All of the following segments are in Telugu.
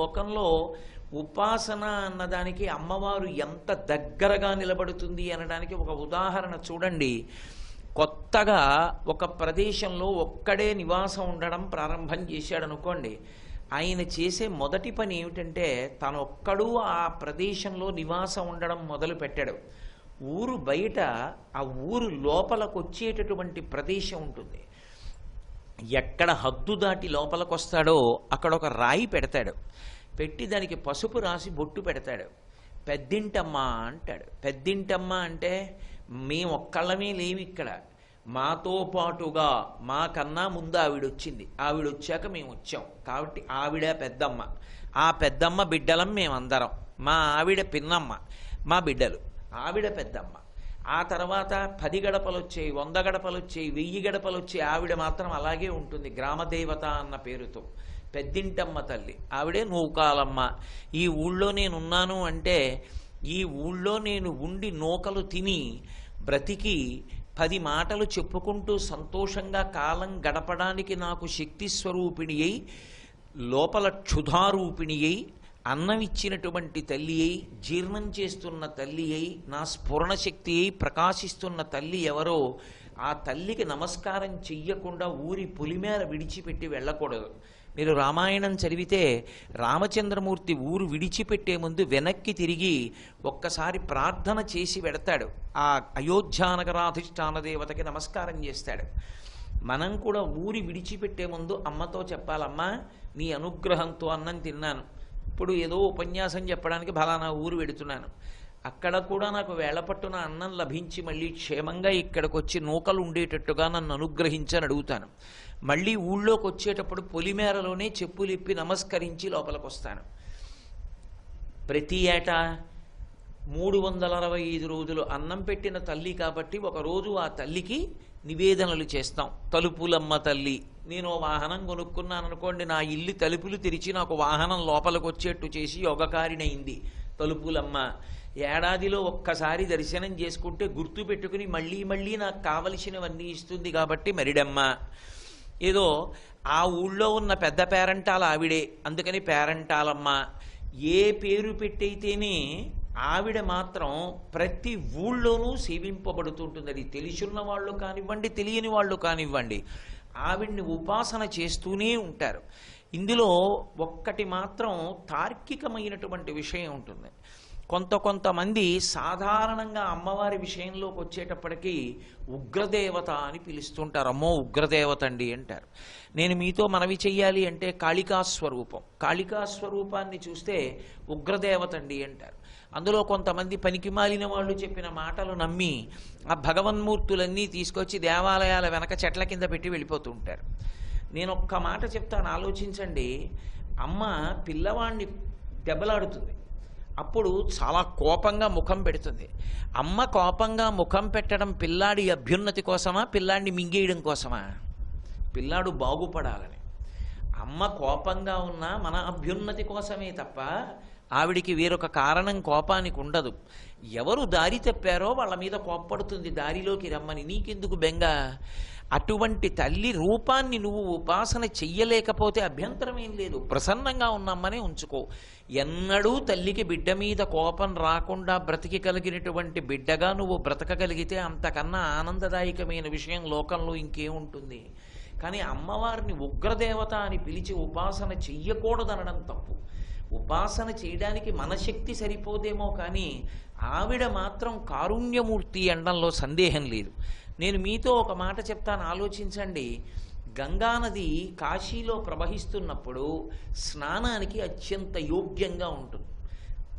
లోకంలో ఉపాసన అన్నదానికి అమ్మవారు ఎంత దగ్గరగా నిలబడుతుంది అనడానికి ఒక ఉదాహరణ చూడండి. కొత్తగా ఒక ప్రదేశంలో ఒక్కడే నివాసం ఉండడం ప్రారంభం చేశాడు అనుకోండి. ఆయన చేసే మొదటి పని ఏమిటంటే తనొక్కడూ ఆ ప్రదేశంలో నివాసం ఉండడం మొదలు పెట్టాడు. ఊరు బయట ఆ ఊరు లోపలకు వచ్చేటటువంటి ప్రదేశం ఉంటుంది. ఎక్కడ హద్దు దాటి లోపలికి వస్తాడో అక్కడ ఒక రాయి పెడతాడు. పెట్టి దానికి పసుపు రాసి బొట్టు పెడతాడు. పెద్దింటమ్మ అంటాడు. పెద్దింటమ్మ అంటే మేము ఒక్కళ్ళమే లేము ఇక్కడ, మాతో పాటుగా మాకన్నా ముందు ఆవిడొచ్చింది, ఆవిడొచ్చాక మేము వచ్చాం కాబట్టి ఆవిడ పెద్దమ్మ, ఆ పెద్దమ్మ బిడ్డలం మేమందరం, మా ఆవిడ పిన్నమ్మ, మా బిడ్డలు, ఆవిడ పెద్దమ్మ. ఆ తర్వాత 10 గడపలు వచ్చాయి, 100 గడపలు వచ్చాయి, 1000 గడపలు వచ్చాయి, ఆవిడ మాత్రం అలాగే ఉంటుంది గ్రామదేవత అన్న పేరుతో. పెద్దింటమ్మ తల్లి ఆవిడే నూకాలమ్మ. ఈ ఊళ్ళో నేనున్నాను అంటే ఈ ఊళ్ళో నేను ఉండి నూకలు తిని బ్రతికి 10 మాటలు చెప్పుకుంటూ సంతోషంగా కాలం గడపడానికి నాకు శక్తి స్వరూపిణి అయి, లోపల క్షుధారూపిణి అయి, అన్నం ఇచ్చినటువంటి తల్లి అయి, జీర్ణం చేస్తున్న తల్లి అయి, నా స్ఫురణ శక్తి అయి ప్రకాశిస్తున్న తల్లి ఎవరో ఆ తల్లికి నమస్కారం చెయ్యకుండా ఊరి పొలిమేర విడిచిపెట్టి వెళ్ళకూడదు. మీరు రామాయణం చదివితే రామచంద్రమూర్తి ఊరు విడిచిపెట్టే ముందు వెనక్కి తిరిగి ఒక్కసారి ప్రార్థన చేసి వెడతాడు. ఆ అయోధ్యానగరాధిష్టాన దేవతకి నమస్కారం చేస్తాడు. మనం కూడా ఊరి విడిచిపెట్టే ముందు అమ్మతో చెప్పాలమ్మా, నీ అనుగ్రహంతో అన్నం తిన్నాను, ఇప్పుడు ఏదో ఉపన్యాసం చెప్పడానికి ఫలానా ఊరు వెడుతున్నాను, అక్కడ కూడా నాకు వేళపట్టున అన్నం లభించి మళ్ళీ క్షేమంగా ఇక్కడికి వచ్చి నూకలు ఉండేటట్టుగా నన్ను అనుగ్రహించని అడుగుతాను. మళ్ళీ ఊళ్ళోకి వచ్చేటప్పుడు పొలిమేరలోనే చెప్పులిప్పి నమస్కరించి లోపలికి వస్తాను. ప్రతి ఏటా 365 రోజులు అన్నం పెట్టిన తల్లి కాబట్టి ఒకరోజు ఆ తల్లికి నివేదనలు చేస్తాం. తలుపులమ్మ తల్లి, నేను వాహనం కొనుక్కున్నాను అనుకోండి, నా ఇల్లు తలుపులు తెరిచి నాకు వాహనం లోపలికి వచ్చేట్టు చేసి యోగకారిణయింది తలుపులమ్మ. ఏడాదిలో ఒక్కసారి దర్శనం చేసుకుంటే గుర్తు పెట్టుకుని మళ్ళీ మళ్ళీ నాకు కావలసినవన్నీ ఇస్తుంది కాబట్టి మరిడమ్మ. ఏదో ఆ ఊళ్ళో ఉన్న పెద్ద పేరంటాల ఆవిడే, అందుకని పేరంటాలమ్మ. ఏ పేరు పెట్టయితేనే ఆవిడ మాత్రం ప్రతి ఊళ్ళోనూ సేవింపబడుతుంటుంది. అది తెలిసిన వాళ్ళు కానివ్వండి, తెలియని వాళ్ళు కానివ్వండి, ఆవిడ్ని ఉపాసన చేస్తూనే ఉంటారు. ఇందులో ఒక్కటి మాత్రం తార్కికమైనటువంటి విషయం ఉంటుంది. కొంతమంది సాధారణంగా అమ్మవారి విషయంలోకి వచ్చేటప్పటికీ ఉగ్రదేవత అని పిలుస్తుంటారు. అమ్మో ఉగ్రదేవత అండి అంటారు. నేను మీతో మనవి చెయ్యాలి అంటే కాళికాస్వరూపం, కాళికాస్వరూపాన్ని చూస్తే ఉగ్రదేవత అండి అంటారు. అందులో కొంతమంది పనికిమాలిన వాళ్ళు చెప్పిన మాటలు నమ్మి ఆ భగవన్మూర్తులన్నీ తీసుకొచ్చి దేవాలయాల వెనక చెట్ల కింద పెట్టి వెళ్ళిపోతూ ఉంటారు. నేను ఒక్క మాట చెప్తాను, ఆలోచించండి. అమ్మ పిల్లవాడిని దెబ్బలాడుతుంది, అప్పుడు చాలా కోపంగా ముఖం పెడుతుంది. అమ్మ కోపంగా ముఖం పెట్టడం పిల్లాడి అభ్యున్నతి కోసమా, పిల్లాడిని మింగేయడం కోసమా? పిల్లాడు బాగుపడాలని. అమ్మ కోపంగా ఉన్నా మన అభ్యున్నతి కోసమే తప్ప ఆవిడికి వేరొక కారణం కోపానికి ఉండదు. ఎవరు దారి తప్పారో వాళ్ళ మీద కోప్పడుతుంది, దారిలోకి రమ్మని. నీకెందుకు బెంగ? అటువంటి తల్లి రూపాన్ని నువ్వు ఉపాసన చెయ్యలేకపోతే అభ్యంతరం ఏం లేదు, ప్రసన్నంగా ఉన్నమ్మనే ఉంచుకో. ఎన్నడూ తల్లికి బిడ్డ మీద కోపం రాకుండా బ్రతికి కలిగినటువంటి బిడ్డగా నువ్వు బ్రతకగలిగితే అంతకన్నా ఆనందదాయకమైన విషయం లోకంలో ఇంకేముంటుంది? కానీ అమ్మవారిని ఉగ్రదేవత అని పిలిచి ఉపాసన చెయ్యకూడదనడం తప్పు. ఉపాసన చేయడానికి మన శక్తి సరిపోదేమో కానీ ఆవిడ మాత్రం కారుణ్యమూర్తి అనడంలో సందేహం లేదు. నేను మీతో ఒక మాట చెప్తాను, ఆలోచించండి. గంగానది కాశీలో ప్రవహిస్తున్నప్పుడు స్నానానికి అత్యంత యోగ్యంగా ఉంటుంది.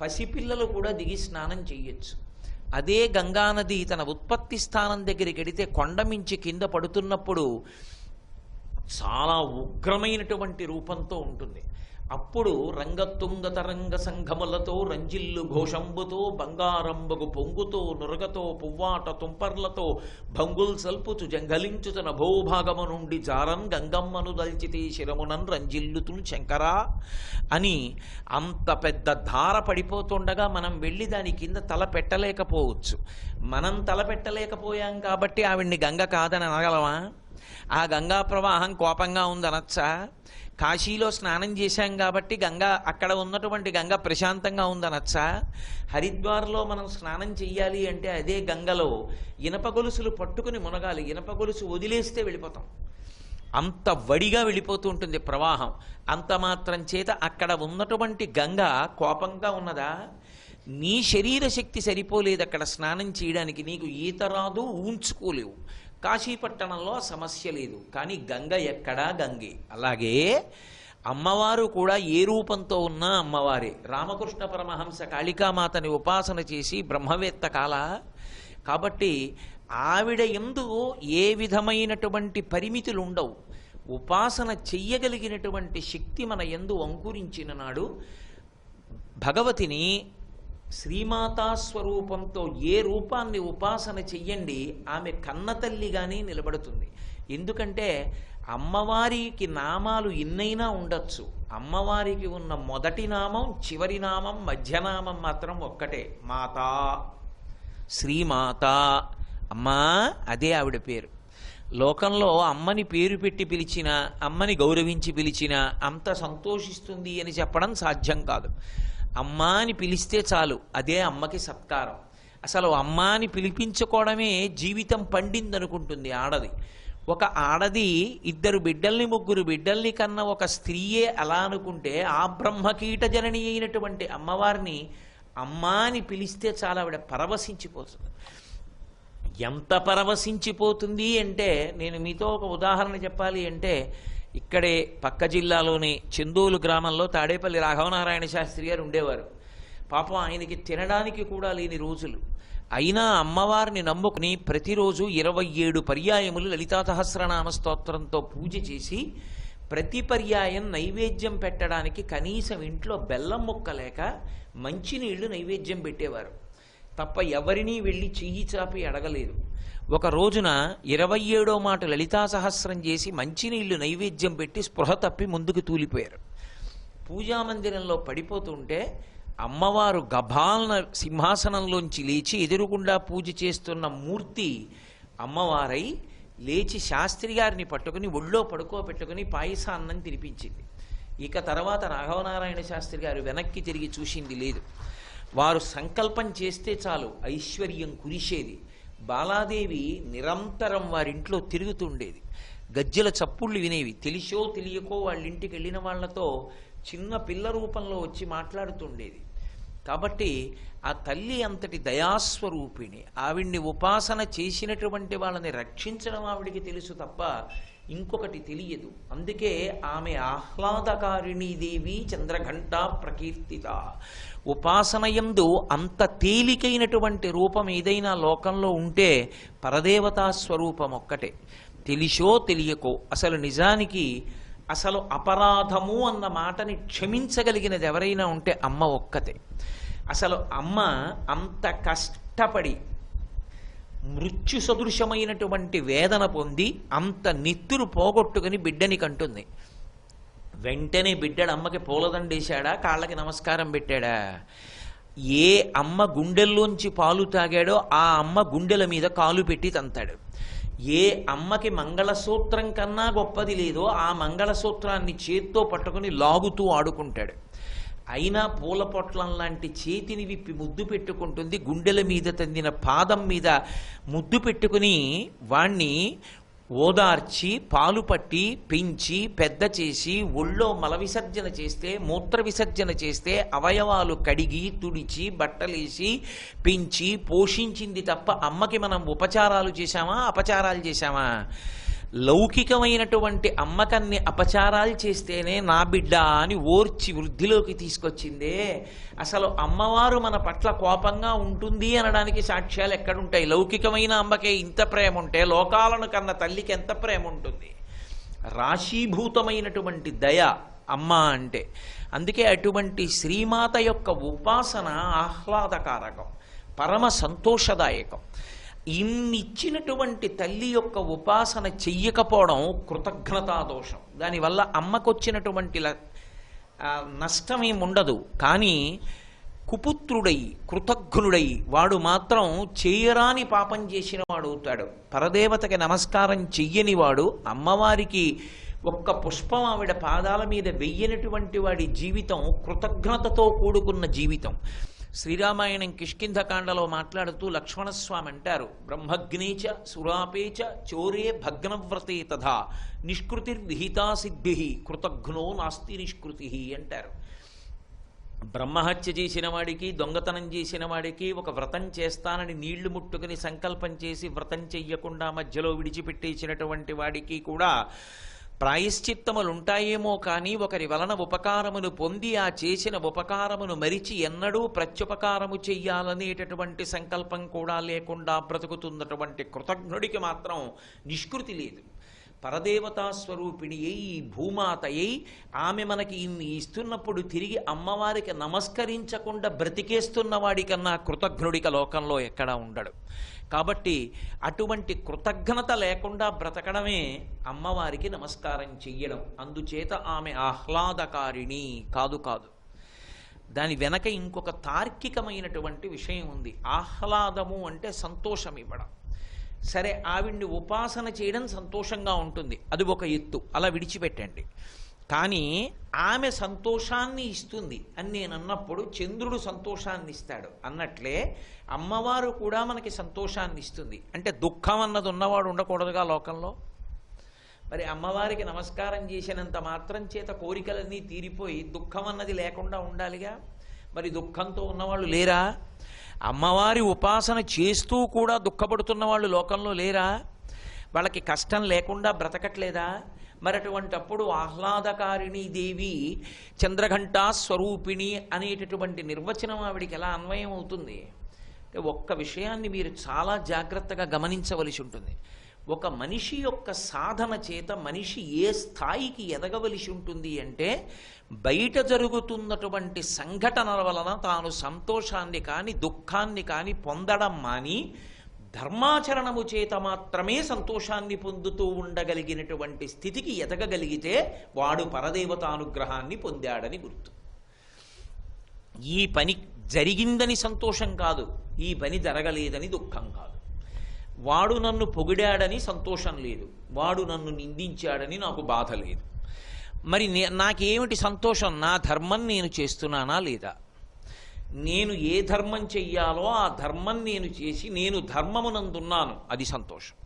పసిపిల్లలు కూడా దిగి స్నానం చెయ్యొచ్చు. అదే గంగానది తన ఉత్పత్తి స్థానం దగ్గరికి వెడితే కొండమించి కింద పడుతున్నప్పుడు చాలా ఉగ్రమైనటువంటి రూపంతో ఉంటుంది. అప్పుడు రంగతుంగ తరంగ సంఘములతో రంజిల్లు ఘోషంబుతో బంగారంబగు పొంగుతో నురగతో పువ్వాట తుంపర్లతో భంగుల్ సల్పుచు జంగలించుతన భూభాగము నుండి జారన్ గంగమ్మను దల్చితే శిరమునన్ రంజిల్లుతును శంకరా అని అంత పెద్ద ధార పడిపోతుండగా మనం వెళ్ళి దాని కింద తల పెట్టలేకపోవచ్చు. మనం తల పెట్టలేకపోయాం కాబట్టి ఆవిడ్ని గంగ కాదని అనగలమా? ఆ గంగా ప్రవాహం కోపంగా ఉందనొచ్చా? కాశీలో స్నానం చేశాం కాబట్టి గంగా అక్కడ ఉన్నటువంటి గంగ ప్రశాంతంగా ఉందనొచ్చా? హరిద్వార్లో మనం స్నానం చెయ్యాలి అంటే అదే గంగలో ఇనప గొలుసులు పట్టుకుని మునగాలి. ఇనప గొలుసు వదిలేస్తే వెళ్ళిపోతాం. అంత వడిగా వెళ్ళిపోతూ ఉంటుంది ప్రవాహం. అంత మాత్రం చేత అక్కడ ఉన్నటువంటి గంగ కోపంగా ఉన్నదా? నీ శరీర శక్తి సరిపోలేదు అక్కడ స్నానం చేయడానికి. నీకు ఈత రాదు, ఊంచుకోలేవు. కాశీపట్టణంలో సమస్య లేదు, కానీ గంగ ఎక్కడా గంగే. అలాగే అమ్మవారు కూడా ఏ రూపంతో ఉన్నా అమ్మవారే. రామకృష్ణ పరమహంస కాళికామాతని ఉపాసన చేసి బ్రహ్మవేత్త కాల. కాబట్టి ఆవిడ యందు ఏ విధమైనటువంటి పరిమితులు ఉండవు. ఉపాసన చెయ్యగలిగినటువంటి శక్తి మన యందు అంకురించిన నాడు భగవతిని శ్రీమాతా స్వరూపంతో ఏ రూపాన్ని ఉపాసన చెయ్యండి, ఆమె కన్నతల్లిగానే నిలబడుతుంది. ఎందుకంటే అమ్మవారికి నామాలు ఎన్నైనా ఉండొచ్చు, అమ్మవారికి ఉన్న మొదటి నామం, చివరి నామం, మధ్యనామం మాత్రం ఒక్కటే, మాతా. శ్రీమాత అమ్మా, అదే ఆవిడ పేరు. లోకంలో అమ్మని పేరు పెట్టి పిలిచినా, అమ్మని గౌరవించి పిలిచినా అంత సంతోషిస్తుంది అని చెప్పడం సాధ్యం కాదు. అమ్మా అని పిలిస్తే చాలు, అదే అమ్మకి సత్కారం. అసలు అమ్మా అని పిలిపించుకోవడమే జీవితం పండిందనుకుంటుంది ఆడది. ఒక ఆడది 2 బిడ్డల్ని 3 బిడ్డల్ని కన్న ఒక స్త్రీయే అలా అనుకుంటే, ఆ బ్రహ్మకీట జనని అయినటువంటి అమ్మవారిని అమ్మా అని పిలిస్తే చాలా ఆవిడ పరవశించిపోతుంది. ఎంత పరవశించిపోతుంది అంటే, నేను మీతో ఒక ఉదాహరణ చెప్పాలి అంటే, ఇక్కడే పక్క జిల్లాలోని చెందోలు గ్రామంలో తాడేపల్లి రాఘవనారాయణ శాస్త్రి గారు ఉండేవారు. పాపం ఆయనకి తినడానికి కూడా లేని రోజులు. అయినా అమ్మవారిని నమ్ముకుని ప్రతిరోజు 27 పర్యాయములు లలితా సహస్రనామ స్తోత్రంతో పూజ చేసి, ప్రతి పర్యాయం నైవేద్యం పెట్టడానికి కనీసం ఇంట్లో బెల్లం ముక్క లేక మంచినీళ్లు నైవేద్యం పెట్టేవారు తప్ప ఎవరినీ వెళ్ళి చెయ్యి చాపి అడగలేదు. ఒక రోజున 27వ మాట లలితా సహస్రం చేసి మంచినీళ్లు నైవేద్యం పెట్టి స్పృహ తప్పి ముందుకు తూలిపోయారు. పూజామందిరంలో పడిపోతుంటే అమ్మవారు గభాలన సింహాసనంలోంచి లేచి ఎదురుగుండా పూజ చేస్తున్న మూర్తి అమ్మవారై లేచి శాస్త్రి గారిని పట్టుకుని ఒళ్ళో పడుకోబెట్టుకుని పాయసాన్నం తినిపించింది. ఇక తర్వాత రాఘవనారాయణ శాస్త్రి గారు వెనక్కి తిరిగి చూసింది లేదు. వారు సంకల్పం చేస్తే చాలు ఐశ్వర్యం కురిసేది. బాలాదేవి నిరంతరం వారింట్లో తిరుగుతుండేది. గజ్జెల చప్పుళ్ళు వినేవి. తెలిసో తెలియకో వాళ్ళింటికి వెళ్ళిన వాళ్లతో చిన్న పిల్ల రూపంలో వచ్చి మాట్లాడుతుండేది. కాబట్టి ఆ తల్లి అంతటి దయాస్వరూపిణి. ఆవిడ్ని ఉపాసన చేసినటువంటి వాళ్ళని రక్షించడం ఆవిడికి తెలుసు తప్ప ఇంకొకటి తెలియదు. అందుకే ఆమె ఆహ్లాదకారిణీ దేవి చంద్రఘంటా ప్రకీర్తిత. ఉపాసనయందు అంత తేలికైనటువంటి రూపం ఏదైనా లోకంలో ఉంటే పరదేవతా స్వరూపం ఒక్కటే. తెలిసో తెలియకో అసలు నిజానికి అసలు అపరాధము అన్న మాటని క్షమించగలిగినది ఎవరైనా ఉంటే అమ్మ ఒక్కతే. అసలు అమ్మ అంత కష్టపడి మృత్యు సదృశమైనటువంటి వేదన పొంది అంత నెత్తురు పోగొట్టుకుని బిడ్డని కంటుంది. వెంటనే బిడ్డడు అమ్మకి పూలదండేశాడా, కాళ్ళకి నమస్కారం పెట్టాడా? ఏ అమ్మ గుండెల్లోంచి పాలు తాగాడో ఆ అమ్మ గుండెల మీద కాలు పెట్టి తంతాడు. ఏ అమ్మకి మంగళసూత్రం కన్నా గొప్పది లేదో ఆ మంగళసూత్రాన్ని చేత్తో పట్టుకుని లాగుతూ ఆడుకుంటాడు. అయినా పూల పొట్లం లాంటి చేతిని విప్పి ముద్దు పెట్టుకుంటుంది. గుండెల మీద తందిన పాదం మీద ముద్దు పెట్టుకుని వాణ్ణి ఓదార్చి పాలు పట్టి పెంచి పెద్ద చేసి ఒళ్ళో మల విసర్జన చేస్తే, మూత్ర విసర్జన చేస్తే అవయవాలు కడిగి తుడిచి బట్టలేసి పెంచి పోషించింది తప్ప అమ్మకి మనం ఉపచారాలు చేశామా, అపచారాలు చేశామా? లౌకికమైనటువంటి అమ్మకన్ని అపచారాలు చేస్తేనే నా బిడ్డ అని ఓర్చి వృద్ధిలోకి తీసుకొచ్చిందే. అసలు అమ్మవారు మన పట్ల కోపంగా ఉంటుంది అనడానికి సాక్ష్యాలు ఎక్కడుంటాయి? లౌకికమైన అమ్మకే ఇంత ప్రేమ ఉంటే లోకాలను కన్న తల్లికి ఎంత ప్రేమ ఉంటుంది? రాశీభూతమైనటువంటి దయ అమ్మ అంటే. అందుకే అటువంటి శ్రీమాత యొక్క ఉపాసన ఆహ్లాదకారకం, పరమ సంతోషదాయకం. ఇన్నిచ్చినటువంటి తల్లి యొక్క ఉపాసన చెయ్యకపోవడం కృతజ్ఞతా దోషం. దానివల్ల అమ్మకొచ్చినటువంటి నష్టమేముండదు. కానీ కుపుత్రుడై కృతఘ్నుడై వాడు మాత్రం చేయరాని పాపం చేసిన వాడు అవుతాడు. పరదేవతకి నమస్కారం చెయ్యని వాడు, అమ్మవారికి ఒక్క పుష్పం ఆవిడ పాదాల మీద వెయ్యనటువంటి వాడి జీవితం కృతజ్ఞతతో కూడుకున్న జీవితం. శ్రీరామాయణం కిష్కింధకాండలో మాట్లాడుతూ లక్ష్మణస్వామి అంటారు, బ్రహ్మగ్నేచ సురాపేచ చోరే భగ్నవ్రతే తథా నిష్కృతిర్విహితా సిద్భి కృతఘ్నో నాస్తి నిష్కృతి అంటారు. బ్రహ్మహత్య చేసిన వాడికి, దొంగతనం చేసిన వాడికి ఒక వ్రతం చేస్తానని నీళ్లు ముట్టుకుని సంకల్పం చేసి వ్రతం చెయ్యకుండా మధ్యలో విడిచిపెట్టేసినటువంటి వాడికి కూడా ప్రాయశ్చిత్తములుంటాయేమో కానీ ఒకరి వలన ఉపకారమును పొంది ఆ చేసిన ఉపకారమును మరిచి ఎన్నడూ ప్రత్యుపకారము చెయ్యాలనేటటువంటి సంకల్పం కూడా లేకుండా బ్రతుకుతున్నటువంటి కృతజ్ఞుడికి మాత్రం నిష్కృతి లేదు. పరదేవతా స్వరూపిణి అయి భూమాత అయి ఆమె మనకి ఇన్ని ఇస్తున్నప్పుడు తిరిగి అమ్మవారికి నమస్కరించకుండా బ్రతికేస్తున్న వాడికన్నా కృతజ్ఞుడిక లోకంలో ఎక్కడా ఉండడు. కాబట్టి అటువంటి కృతజ్ఞత లేకుండా బ్రతకడమే అమ్మవారికి నమస్కారం చెయ్యడం. అందుచేత ఆమె ఆహ్లాదకారిణి కాదు. దాని వెనక ఇంకొక తార్కికమైనటువంటి విషయం ఉంది. ఆహ్లాదము అంటే సంతోషం ఇవ్వడం. సరే, ఆవిడ్ని ఉపాసన చేయడం సంతోషంగా ఉంటుంది, అది ఒక ఎత్తు, అలా విడిచిపెట్టండి. కానీ ఆమె సంతోషాన్ని ఇస్తుంది అని నేను అన్నప్పుడు చంద్రుడు సంతోషాన్ని ఇస్తాడు అన్నట్లే అమ్మవారు కూడా మనకి సంతోషాన్ని ఇస్తుంది. అంటే దుఃఖం అన్నది ఉన్నవాడు ఉండకూడదుగా లోకంలో. మరి అమ్మవారికి నమస్కారం చేసినంత మాత్రం చేత కోరికలన్నీ తీరిపోయి దుఃఖం అన్నది లేకుండా ఉండాలిగా. మరి దుఃఖంతో ఉన్నవాళ్ళు లేరా? అమ్మవారి ఉపాసన చేస్తూ కూడా దుఃఖపడుతున్న వాళ్ళు లోకంలో లేరా? వాళ్ళకి కష్టం లేకుండా బ్రతకట్లేదా? మరి అటువంటప్పుడు ఆహ్లాదకారిణి దేవి చంద్రఘంటా స్వరూపిణి అనేటటువంటి నిర్వచనం ఆవిడికి ఎలా అన్వయం అవుతుంది? అంటే ఒక్క విషయాన్ని మీరు చాలా జాగ్రత్తగా గమనించవలసి ఉంటుంది. ఒక మనిషి యొక్క సాధన చేత మనిషి ఏ స్థాయికి ఎదగవలసి ఉంటుంది అంటే, బయట జరుగుతున్నటువంటి సంఘటనల వలన తాను సంతోషాన్ని కానీ దుఃఖాన్ని కానీ పొందడం మాని ధర్మాచరణము చేత మాత్రమే సంతోషాన్ని పొందుతూ ఉండగలిగినటువంటి స్థితికి ఎదగగలిగితే వాడు పరదేవతానుగ్రహాన్ని పొందాడని గుర్తు. ఈ పని జరిగిందని సంతోషం కాదు, ఈ పని జరగలేదని దుఃఖం కాదు. వాడు నన్ను పొగిడాడని సంతోషం లేదు, వాడు నన్ను నిందించాడని నాకు బాధ లేదు. మరి నాకేమిటి సంతోషం? నా ధర్మం నేను చేస్తున్నానా లేదా? నేను ఏ ధర్మం చెయ్యాలో ఆ ధర్మం నేను చేసి నేను ధర్మమునందున్నాను, అది సంతోషం.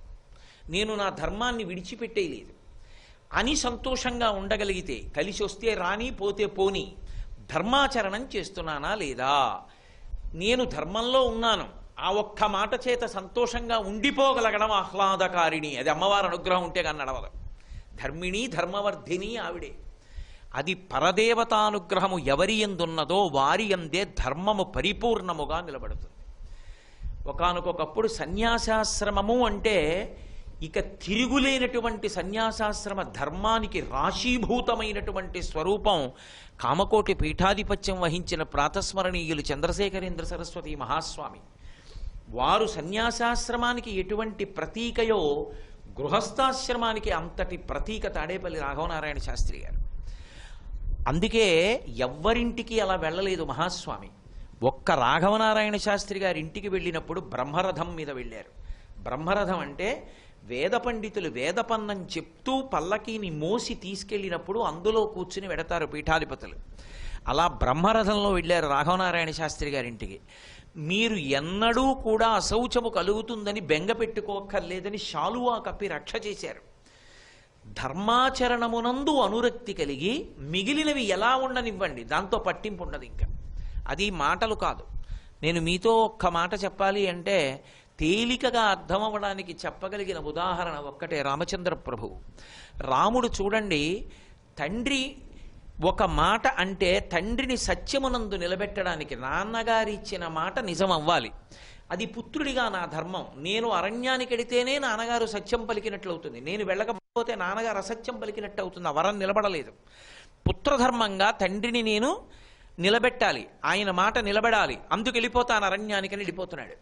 నేను నా ధర్మాన్ని విడిచిపెట్టేయలేదు అని సంతోషంగా ఉండగలిగితే, కలిసి వస్తే రాని పోతే పోని, ధర్మాచరణం చేస్తున్నానా లేదా, నేను ధర్మంలో ఉన్నాను, ఆ ఒక్క మాట చేత సంతోషంగా ఉండిపోగలగడం ఆహ్లాదకారిణి. అది అమ్మవారి అనుగ్రహం ఉంటే కానీ నడవదు. ధర్మిణి ధర్మవర్ధిని ఆవిడే. అది పరదేవతానుగ్రహము ఎవరి ఎందున్నదో వారి ఎందే ధర్మము పరిపూర్ణముగా నిలబడుతుంది. ఒకానొకప్పుడు సన్యాసాశ్రమము అంటే ఇక తిరుగులేనటువంటి సన్యాసాశ్రమ ధర్మానికి రాశీభూతమైనటువంటి స్వరూపం కామకోటి పీఠాధిపత్యం వహించిన ప్రాతస్మరణీయులు చంద్రశేఖరేంద్ర సరస్వతి మహాస్వామి. వారు సన్యాసాశ్రమానికి ఎటువంటి ప్రతీకయో గృహస్థాశ్రమానికి అంతటి ప్రతీక తాడేపల్లి రాఘవనారాయణ శాస్త్రి గారు. అందుకే ఎవ్వరింటికి అలా వెళ్ళలేదు మహాస్వామి. ఒక్క రాఘవనారాయణ శాస్త్రి గారి ఇంటికి వెళ్ళినప్పుడు బ్రహ్మరథం మీద వెళ్ళారు. బ్రహ్మరథం అంటే వేద పండితులు వేదపన్నం చెప్తూ పల్లకీని మోసి తీసుకెళ్ళినప్పుడు అందులో కూర్చుని వెడతారు పీఠాధిపతులు. అలా బ్రహ్మరథంలో వెళ్ళారు రాఘవనారాయణ శాస్త్రి గారింటికి. మీరు ఎన్నడూ కూడా అశౌచము కలుగుతుందని బెంగ పెట్టుకోక్కర్లేదని శాలువా కప్పి రక్ష చేశారు. ధర్మాచరణమునందు అనురక్తి కలిగి మిగిలినవి ఎలా ఉండనివ్వండి, దాంతో పట్టింపు ఉండదు. ఇంకా అది మాటలు కాదు. నేను మీతో ఒక్క మాట చెప్పాలి అంటే తేలికగా అర్థమవ్వడానికి చెప్పగలిగిన ఉదాహరణ ఒక్కటే, రామచంద్ర ప్రభు. రాముడు చూడండి, తండ్రి ఒక మాట అంటే తండ్రిని సత్యమునందు నిలబెట్టడానికి నాన్నగారి ఇచ్చిన మాట నిజం అవ్వాలి. అది పుత్రుడిగా నా ధర్మం. నేను అరణ్యానికి వెడితేనే నాన్నగారు సత్యం పలికినట్లు అవుతుంది, నేను వెళ్ళకపోతే నాన్నగారు అసత్యం పలికినట్టు అవుతుంది. ఆ వరం నిలబడలేదు. పుత్రధర్మంగా తండ్రిని నేను నిలబెట్టాలి, ఆయన మాట నిలబడాలి, అందుకు వెళ్ళిపోతాను అరణ్యానికని వెళ్ళిపోతున్నాడు.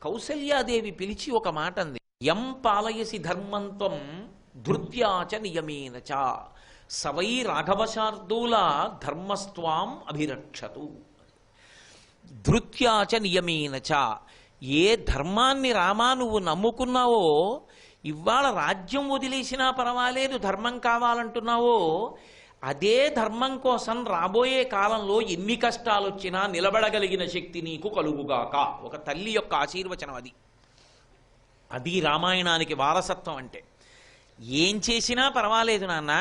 కౌసల్యాదేవి పిలిచి ఒక మాట అంది, యం పాలయసి ధర్మంత్వం ధృత్యాచ నియమేనచ సవై రాఘవశార్దూల ధర్మస్త్వాం అభిరక్షతు. ధృత్యాచ నియమేనచ. ఏ ధర్మాన్ని రామా నువ్వు నమ్ముకున్నావో, ఇవాళ రాజ్యం వదిలేసినా పర్వాలేదు ధర్మం కావాలంటున్నావో, అదే ధర్మం కోసం రాబోయే కాలంలో ఎన్ని కష్టాలు వచ్చినా నిలబడగలిగిన శక్తి నీకు కలుగుగాక. ఒక తల్లి యొక్క ఆశీర్వచనం అది. అది రామాయణానికి వారసత్వం అంటే. ఏం చేసినా పర్వాలేదు నాన్న,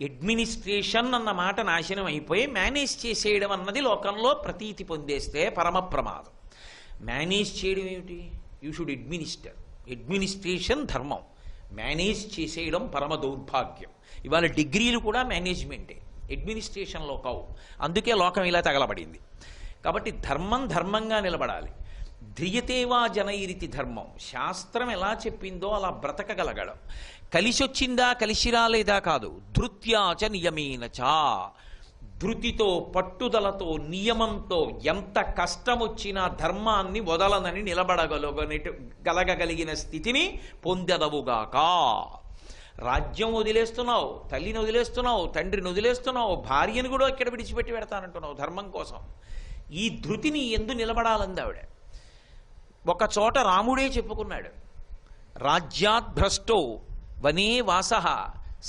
అడ్మినిస్ట్రేషన్ అన్న మాట నాశనం అయిపోయి మేనేజ్ చేసేయడం అన్నది లోకంలో ప్రతీతి పొందేస్తే పరమ ప్రమాదం. మేనేజ్ చేయడం ఏమిటి? You should administer. అడ్మినిస్ట్రేషన్ ధర్మం, మేనేజ్ చేసేయడం పరమ దౌర్భాగ్యం. ఇవాళ డిగ్రీలు కూడా మేనేజ్మెంటే, అడ్మినిస్ట్రేషన్లో కావు. అందుకే లోకం ఇలా తగలబడింది. కాబట్టి ధర్మం ధర్మంగా నిలబడాలి. ధ్రియతేవా జనైరితి ధర్మం. శాస్త్రం ఎలా చెప్పిందో అలా బ్రతకగలగడం. కలిసొచ్చిందా కలిసి రాలేదా కాదు. ధృత్యాచ నియమేనచా. ధృతితో, పట్టుదలతో, నియమంతో ఎంత కష్టం వచ్చినా ధర్మాన్ని వదలనని నిలబడగలగలిగిన స్థితిని పొందెదవుగాక. రాజ్యం వదిలేస్తున్నావు, తల్లిని వదిలేస్తున్నావు, తండ్రిని వదిలేస్తున్నావు, భార్యను కూడా ఇక్కడ విడిచిపెట్టి పెడతానంటున్నావు ధర్మం కోసం. ఈ ధృతిని ఎందు నిలబడాలంది ఆవిడ. ఒక చోట రాముడే చెప్పుకున్నాడు, రాజ్యాద్భ్రష్టో వనే వాసః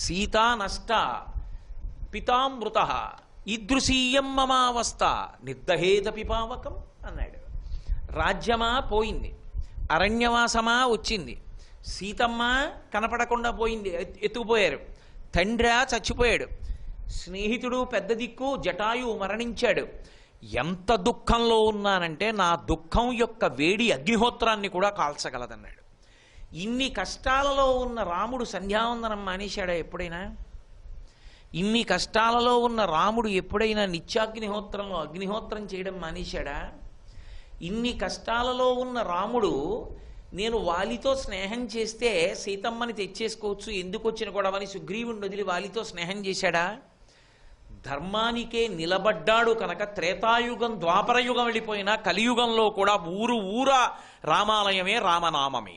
సీతా నష్ట పితామృత ఈదృశీయం మమావస్థ నిర్దహేదపి పావకం అన్నాడు. రాజ్యమా పోయింది, అరణ్యవాసమా వచ్చింది, సీతమ్మ కనపడకుండా పోయింది, ఎత్తుకుపోయారు, తండ్రి చచ్చిపోయాడు, స్నేహితుడు పెద్ద దిక్కు జటాయు మరణించాడు. ఎంత దుఃఖంలో ఉన్నానంటే నా దుఃఖం యొక్క వేడి అగ్నిహోత్రాన్ని కూడా కాల్చగలదన్నాడు. ఇన్ని కష్టాలలో ఉన్న రాముడు సంధ్యావందనం మానేశాడా ఎప్పుడైనా? ఇన్ని కష్టాలలో ఉన్న రాముడు ఎప్పుడైనా నిత్యాగ్నిహోత్రంలో అగ్నిహోత్రం చేయడం మానేశాడా? ఇన్ని కష్టాలలో ఉన్న రాముడు నేను వాలితో స్నేహం చేస్తే సీతమ్మని తెచ్చేసుకోవచ్చు, ఎందుకు వచ్చిన గొడవని సుగ్రీవుని వదిలి వాలితో స్నేహం చేశాడా? ధర్మానికే నిలబడ్డాడు కనుక త్రేతాయుగం ద్వాపరయుగం వెళ్ళిపోయినా కలియుగంలో కూడా ఊరు ఊరా రామాలయమే, రామనామమే.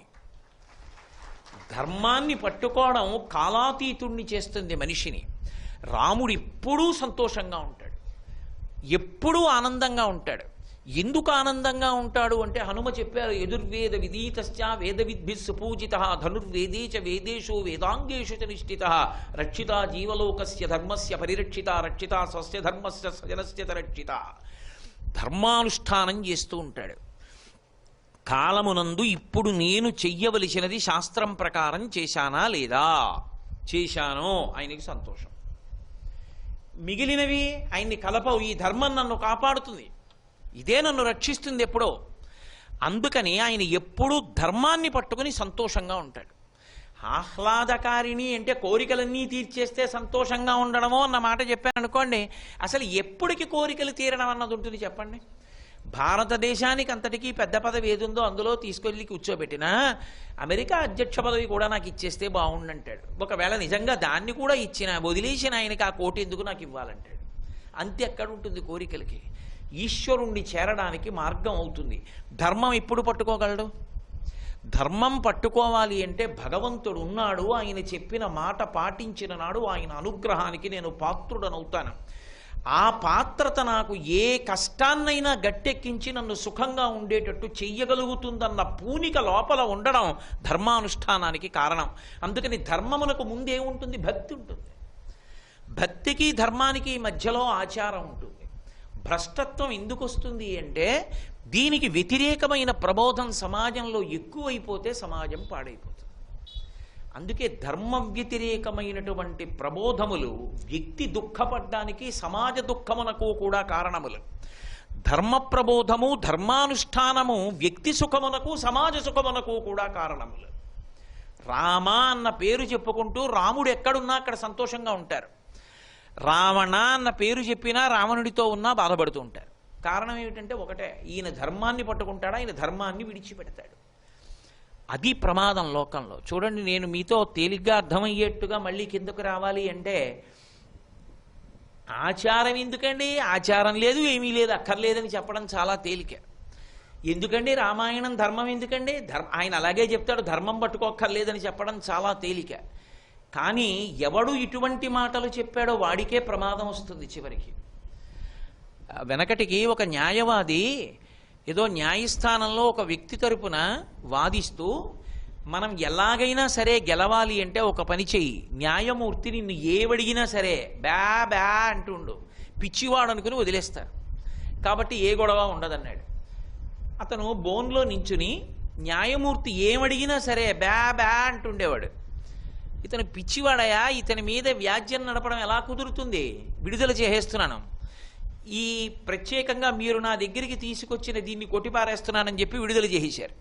ధర్మాన్ని పట్టుకోవడం కాలాతీతుణ్ణి చేస్తుంది మనిషిని. రాముడు ఎప్పుడూ సంతోషంగా ఉంటాడు, ఎప్పుడూ ఆనందంగా ఉంటాడు. ఎందుకు ఆనందంగా ఉంటాడు అంటే హనుమ చెప్పారు, యదుర్వేద విదీతశ్చ వేదవిద్భిః సుపూజితః ధనుర్వేదే చ వేదేషు వేదాంగేషు చ నిష్ఠితః రక్షిత జీవలోకస్య ధర్మస్య పరిరక్షిత రక్షిత స్వస్య ధర్మస్య స్వజనస్య రక్షిత. ధర్మానుష్ఠానం చేస్తూ ఉంటాడు. కాలమునందు ఇప్పుడు నేను చెయ్యవలసినది శాస్త్రం ప్రకారం చేశానా లేదా? చేశాను, ఆయనకి సంతోషం. మిగిలినవి ఆయన్ని కలపవు. ఈ ధర్మం నన్ను కాపాడుతుంది, ఇదే నన్ను రక్షిస్తుంది ఎప్పుడో. అందుకని ఆయన ఎప్పుడూ ధర్మాన్ని పట్టుకుని సంతోషంగా ఉంటాడు. ఆహ్లాదకారిణి అంటే కోరికలన్నీ తీర్చేస్తే సంతోషంగా ఉండడమో అన్న మాట చెప్పాను అనుకోండి. అసలు ఎప్పటికి కోరికలు తీరడం అన్నది ఉంటుంది చెప్పండి? భారతదేశానికి అంతటికీ పెద్ద పదవి ఏది ఉందో అందులో తీసుకెళ్ళి కూర్చోబెట్టినా అమెరికా అధ్యక్ష పదవి కూడా నాకు ఇచ్చేస్తే బాగుండంటాడు. ఒకవేళ నిజంగా దాన్ని కూడా ఇచ్చినా వదిలేసిన ఆయనకి ఆ కోటి ఎందుకు నాకు ఇవ్వాలంటాడు. అంతే ఎక్కడ ఉంటుంది కోరికలకి? ఈశ్వరుణ్ణి చేరడానికి మార్గం అవుతుంది. ధర్మం ఎప్పుడు పట్టుకోగలడు? ధర్మం పట్టుకోవాలి అంటే భగవంతుడు ఉన్నాడు, ఆయన చెప్పిన మాట పాటించిన నాడు ఆయన అనుగ్రహానికి నేను పాత్రుడనవుతాను. ఆ పాత్రత నాకు ఏ కష్టాన్నైనా గట్టెక్కించి నన్ను సుఖంగా ఉండేటట్టు చెయ్యగలుగుతుందన్న పూనిక లోపల ఉండడం ధర్మానుష్ఠానానికి కారణం. అందుకని ధర్మమునకు ముందే ఉంటుంది, భక్తి ఉంటుంది. భక్తికి ధర్మానికి మధ్యలో ఆచారం ఉంటుంది. భ్రష్టత్వం ఎందుకు వస్తుంది అంటే దీనికి వ్యతిరేకమైన ప్రబోధం సమాజంలో ఎక్కువైపోతే సమాజం పాడైపోతుంది. అందుకే ధర్మ వ్యతిరేకమైనటువంటి ప్రబోధములు వ్యక్తి దుఃఖపడ్డానికి, సమాజ దుఃఖమునకు కూడా కారణములు. ధర్మ ప్రబోధము, ధర్మానుష్ఠానము వ్యక్తి సుఖమునకు, సమాజ సుఖమునకు కూడా కారణములు. రామ అన్న పేరు చెప్పుకుంటూ రాముడు ఎక్కడున్నా అక్కడ సంతోషంగా ఉంటారు. రావణ అన్న పేరు చెప్పినా రావణుడితో ఉన్నా బాధపడుతూ ఉంటారు. కారణం ఏమిటంటే ఒకటే, ఈయన ధర్మాన్ని పట్టుకుంటాడు, ఆయన ధర్మాన్ని విడిచిపెడతాడు. అది ప్రమాదం లోకంలో. చూడండి, నేను మీతో తేలిగ్గా అర్థమయ్యేట్టుగా మళ్ళీ కిందకు రావాలి అంటే, ఆచారం ఎందుకండి, ఆచారం లేదు ఏమీ లేదు అక్కర్లేదని చెప్పడం చాలా తేలిక. ఎందుకండి రామాయణం ధర్మం ఎందుకండి, ఆయన అలాగే చెప్తాడు ధర్మం పట్టుకోక్కర్లేదని చెప్పడం చాలా తేలిక. కానీ ఎవడు ఇటువంటి మాటలు చెప్పాడో వాడికే ప్రమాదం వస్తుంది చివరికి. వెనకటికి ఒక న్యాయవాది ఏదో న్యాయస్థానంలో ఒక వ్యక్తి తరపున వాదిస్తూ, మనం ఎలాగైనా సరే గెలవాలి అంటే ఒక పని చెయ్యి, న్యాయమూర్తి నిన్ను ఏవడిగినా సరే బ్యా బ్యా అంటుండు, పిచ్చివాడు అనుకుని వదిలేస్తారు, కాబట్టి ఏ గొడవ ఉండదన్నాడు. అతను బోన్లో నించుని న్యాయమూర్తి ఏమడిగినా సరే బ్యా బ్యా అంటుండేవాడు. ఇతను పిచ్చివాడయా, ఇతని మీద వ్యాజ్యం నడపడం ఎలా కుదురుతుంది, విడుదల చేసేస్తున్నాను, ఈ ప్రత్యేకంగా మీరు నా దగ్గరికి తీసుకొచ్చిన దీన్ని కొట్టిపారేస్తున్నానని చెప్పి విడుదల చేసేశారు.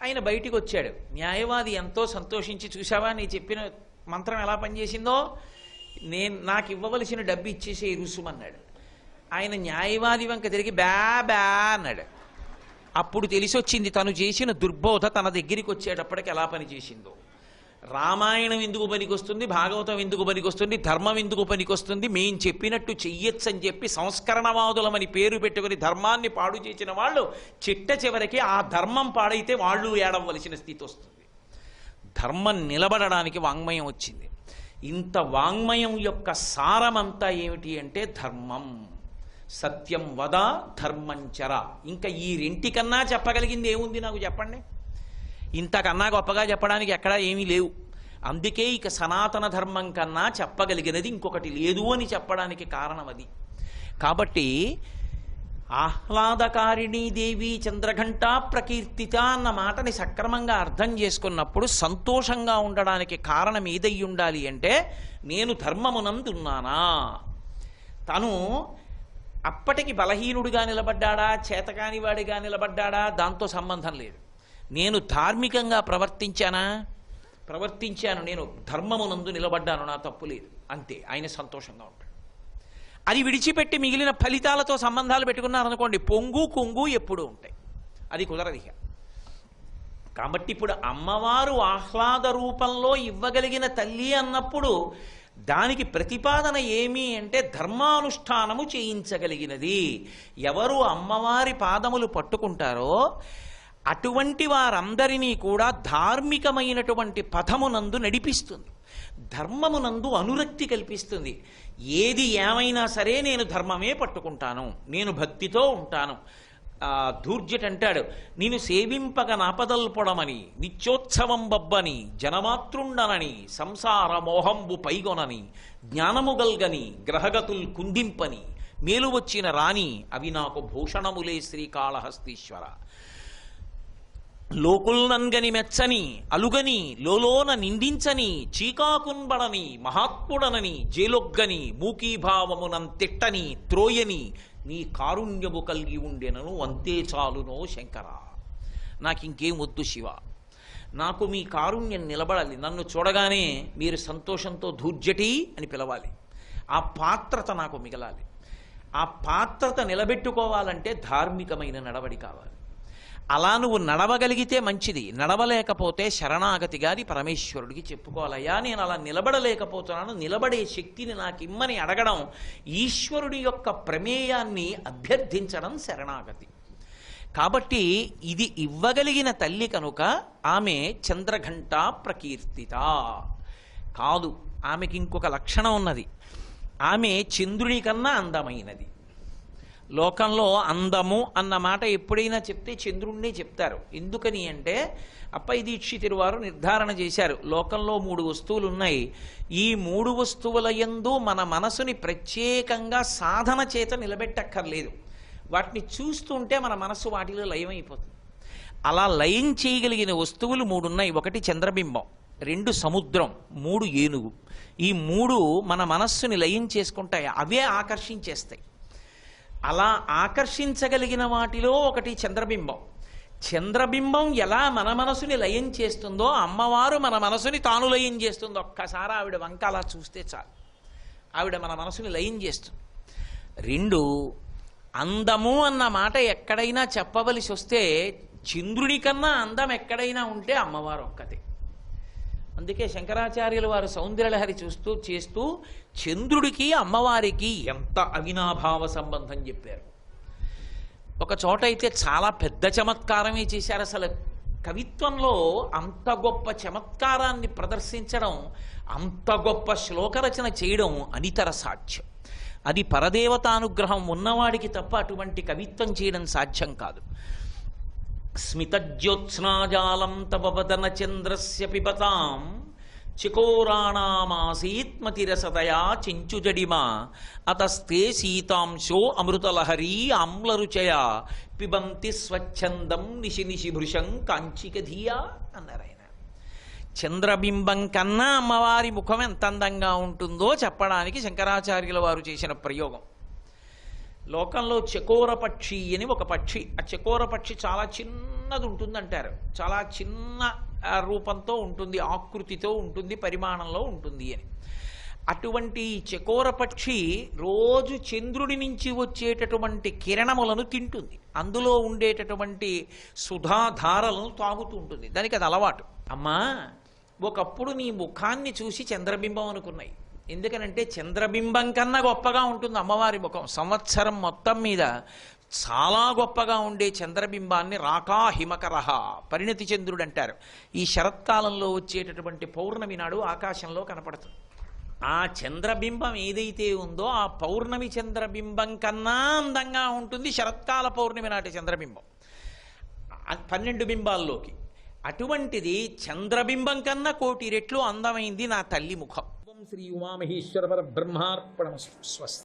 ఆయన బయటికి వచ్చాడు. న్యాయవాది ఎంతో సంతోషించి, చూసావా నీ చెప్పిన మంత్రం ఎలా పనిచేసిందో, నాకు ఇవ్వవలసిన డబ్బు ఇచ్చేసే రుసుమన్నాడు. ఆయన న్యాయవాది వంక తిరిగి బ్యా బ్యా అన్నాడు. అప్పుడు తెలిసొచ్చింది తను చేసిన దుర్బోధ తన దగ్గరికి వచ్చేటప్పటికి ఎలా పనిచేసిందో. రామాయణం ఎందుకు పనికొస్తుంది, భాగవతం ఎందుకు పనికొస్తుంది, ధర్మం ఎందుకు పనికొస్తుంది, మేం చెప్పినట్టు చెయ్యొచ్చని చెప్పి సంస్కరణవాదులమని పేరు పెట్టుకుని ధర్మాన్ని పాడు చేసిన వాళ్ళు చిట్ట చివరికి ఆ ధర్మం పాడైతే వాళ్ళు ఏడవలసిన స్థితి వస్తుంది. ధర్మం నిలబడడానికి వాంగ్మయం వచ్చింది. ఇంత వాంగ్మయం యొక్క సారమంతా ఏమిటి అంటే ధర్మం. సత్యం వద ధర్మంచర. ఇంకా ఈ రెంటికన్నా చెప్పగలిగింది ఏముంది నాకు చెప్పండి? ఇంతకన్నా గొప్పగా చెప్పడానికి ఎక్కడా ఏమీ లేవు. అందుకే ఇక సనాతన ధర్మం కన్నా చెప్పగలిగినది ఇంకొకటి లేదు అని చెప్పడానికి కారణం అది. కాబట్టి ఆహ్లాదకారిణీ దేవి చంద్రఘంటా ప్రకీర్తిత అన్న మాటని సక్రమంగా అర్థం చేసుకున్నప్పుడు సంతోషంగా ఉండడానికి కారణం ఏదై ఉండాలి అంటే, నేను ధర్మమునందున్నానా. తను అప్పటికి బలహీనుడిగా నిలబడ్డాడా, చేతకానివాడిగా నిలబడ్డాడా, దాంతో సంబంధం లేదు. నేను ధార్మికంగా ప్రవర్తించాను, నేను ధర్మమునందు నిలబడ్డాను, నా తప్పు లేదు, అంతే. ఆయన సంతోషంగా ఉంటాడు. అది విడిచిపెట్టి మిగిలిన ఫలితాలతో సంబంధాలు పెట్టుకున్నారనుకోండి, పొంగు కొంగు ఎప్పుడూ ఉంటాయి, అది కుదరదు. కాబట్టి ఇప్పుడు అమ్మవారు ఆహ్లాద రూపంలో ఇవ్వగలిగిన తల్లి అన్నప్పుడు దానికి ప్రతిపాదన ఏమి అంటే ధర్మానుష్ఠానము చేయించగలిగినది. ఎవరు అమ్మవారి పాదములు పట్టుకుంటారో అటువంటి వారందరినీ కూడా ధార్మికమైనటువంటి పథమునందు నడిపిస్తుంది, ధర్మమునందు అనురక్తి కల్పిస్తుంది. ఏది ఏమైనా సరే నేను ధర్మమే పట్టుకుంటాను, నేను భక్తితో ఉంటాను. ధూర్జట్ అంటాడు, నేను సేవింపగ నాపదల్పొడమని నిత్యోత్సవం బబ్బని జనమాతృండనని సంసార మోహంబు పైగొనని జ్ఞానము గల్గని గ్రహగతుల్ కుందింపని మేలు వచ్చిన రాణి అవి నాకు భూషణములే శ్రీకాళహస్తీశ్వర. లోకుల్నంగని మెచ్చని అలుగని లోలోన నిందించని చీకాకున్బడని మహాత్ముడనని జేలొగ్గని మూకీభావమునంతిట్టని త్రోయని నీ కారుణ్యము కలిగి ఉండెనను అంతే చాలునో శంకర. నాకింకేం వద్దు శివ, నాకు మీ కారుణ్యం నిలబడాలి. నన్ను చూడగానే మీరు సంతోషంతో ధూర్జటి అని పిలవాలి. ఆ పాత్రత నాకు మిగలాలి. ఆ పాత్రత నిలబెట్టుకోవాలంటే ధార్మికమైన నడవడి కావాలి. అలా నువ్వు నడవగలిగితే మంచిది, నడవలేకపోతే శరణాగతి గారి పరమేశ్వరుడికి చెప్పుకోవాలయ్యా, నేను అలా నిలబడలేకపోతున్నాను, నిలబడే శక్తిని నాకు ఇమ్మని అడగడం, ఈశ్వరుడి యొక్క ప్రమేయాన్ని అభ్యర్థించడం శరణాగతి. కాబట్టి ఇది ఇవ్వగలిగిన తల్లి కనుక ఆమె చంద్రఘంటా ప్రకీర్తిత కాదు. ఆమెకి ఇంకొక లక్షణం ఉన్నది, ఆమె చంద్రుని కన్నా అందమైనది. లోకంలో అందము అన్న మాట ఎప్పుడైనా చెప్తే చంద్రుణ్ణే చెప్తారు. ఎందుకని అంటే అప్పై దీక్షితులు వారు నిర్ధారణ చేశారు, లోకంలో 3 వస్తువులు ఉన్నాయి, ఈ 3 వస్తువుల యందు మన మనసుని ప్రత్యేకంగా సాధన చేత నిలబెట్టక్కర్లేదు, వాటిని చూస్తుంటే మన మనస్సు వాటిలో లయమైపోతుంది. అలా లయం చేయగలిగిన వస్తువులు 3 ఉన్నాయి. 1 చంద్రబింబం, 2 సముద్రం, 3 ఏనుగు. ఈ 3 మన మనస్సుని లయం చేసుకుంటాయి, అవే ఆకర్షించేస్తాయి. అలా ఆకర్షించగలిగిన వాటిలో 1 చంద్రబింబం. చంద్రబింబం ఎలా మన మనసుని లయం చేస్తుందో అమ్మవారు మన మనసుని తాను లయం చేస్తుందో. ఒక్కసారి ఆవిడ వంక అలా చూస్తే చాలు, ఆవిడ మన మనసుని లయం చేస్తుంది. 2 అందము అన్న మాట ఎక్కడైనా చెప్పవలసి వస్తే చంద్రుడి కన్నా అందం ఎక్కడైనా ఉంటే అమ్మవారు ఒక్కతే. అందుకే శంకరాచార్యులు వారు సౌందర్యలహరి చేస్తూ చంద్రుడికి అమ్మవారికి ఎంత అవినాభావ సంబంధం చెప్పారు. ఒక చోట అయితే చాలా పెద్ద చమత్కారమే చేశారు. అసలు కవిత్వంలో అంత గొప్ప చమత్కారాన్ని ప్రదర్శించడం, అంత గొప్ప శ్లోకరచన చేయడం అనితర సాధ్యం. అది పరదేవతానుగ్రహం ఉన్నవాడికి తప్ప అటువంటి కవిత్వం చేయడం సాధ్యం కాదు. స్మితజ్యోత్స్నాజాలం తవ వదన చంద్రస్య పిబతాం చికోరాణామాసీత్మతిరసతయా చెంచుజడిమా అతస్తే సీతాంశో అమృతలహరీ ఆమ్లరుచయా పిబంతి స్వచ్ఛందం నిశి నిశి భృశం కాంచికధియా అన్నారు ఆయన. చంద్రబింబం కన్నా అమ్మవారి ముఖం ఎంత అందంగా ఉంటుందో చెప్పడానికి శంకరాచార్యుల వారు చేసిన ప్రయోగం. లోకంలో చకోర పక్షి అని ఒక పక్షి, ఆ చకోర పక్షి చాలా చిన్నది ఉంటుందంటారు, చాలా చిన్న రూపంతో ఉంటుంది, ఆకృతితో ఉంటుంది, పరిమాణంలో ఉంటుంది అని. అటువంటి చకోర పక్షి రోజు చంద్రుడి నుంచి వచ్చేటటువంటి కిరణములను తింటుంది, అందులో ఉండేటటువంటి సుధాధారలను తాగుతూ ఉంటుంది, దానికి అది అలవాటు. అమ్మా, ఒకప్పుడు నీ ముఖాన్ని చూసి చంద్రబింబం అనుకున్నాయి. ఎందుకనంటే చంద్రబింబం కన్నా గొప్పగా ఉంటుంది అమ్మవారి ముఖం. సంవత్సరం మొత్తం మీద చాలా గొప్పగా ఉండే చంద్రబింబాన్ని రాకా హిమకరహ పరిణతి చంద్రుడు అంటారు. ఈ శరత్కాలంలో వచ్చేటటువంటి పౌర్ణమి నాడు ఆకాశంలో కనపడుతుంది. ఆ చంద్రబింబం ఏదైతే ఉందో ఆ పౌర్ణమి చంద్రబింబం కన్నా అందంగా ఉంటుంది శరత్కాల పౌర్ణమి నాటి చంద్రబింబం 12 బింబాల్లోకి. అటువంటిది చంద్రబింబం కన్నా 1,000,000 రెట్లు అందమైంది నా తల్లి ముఖం. శ్రీ ఉమామహేశ్వర పరబ్రహ్మార్పణమస్తు. స్వస్తి.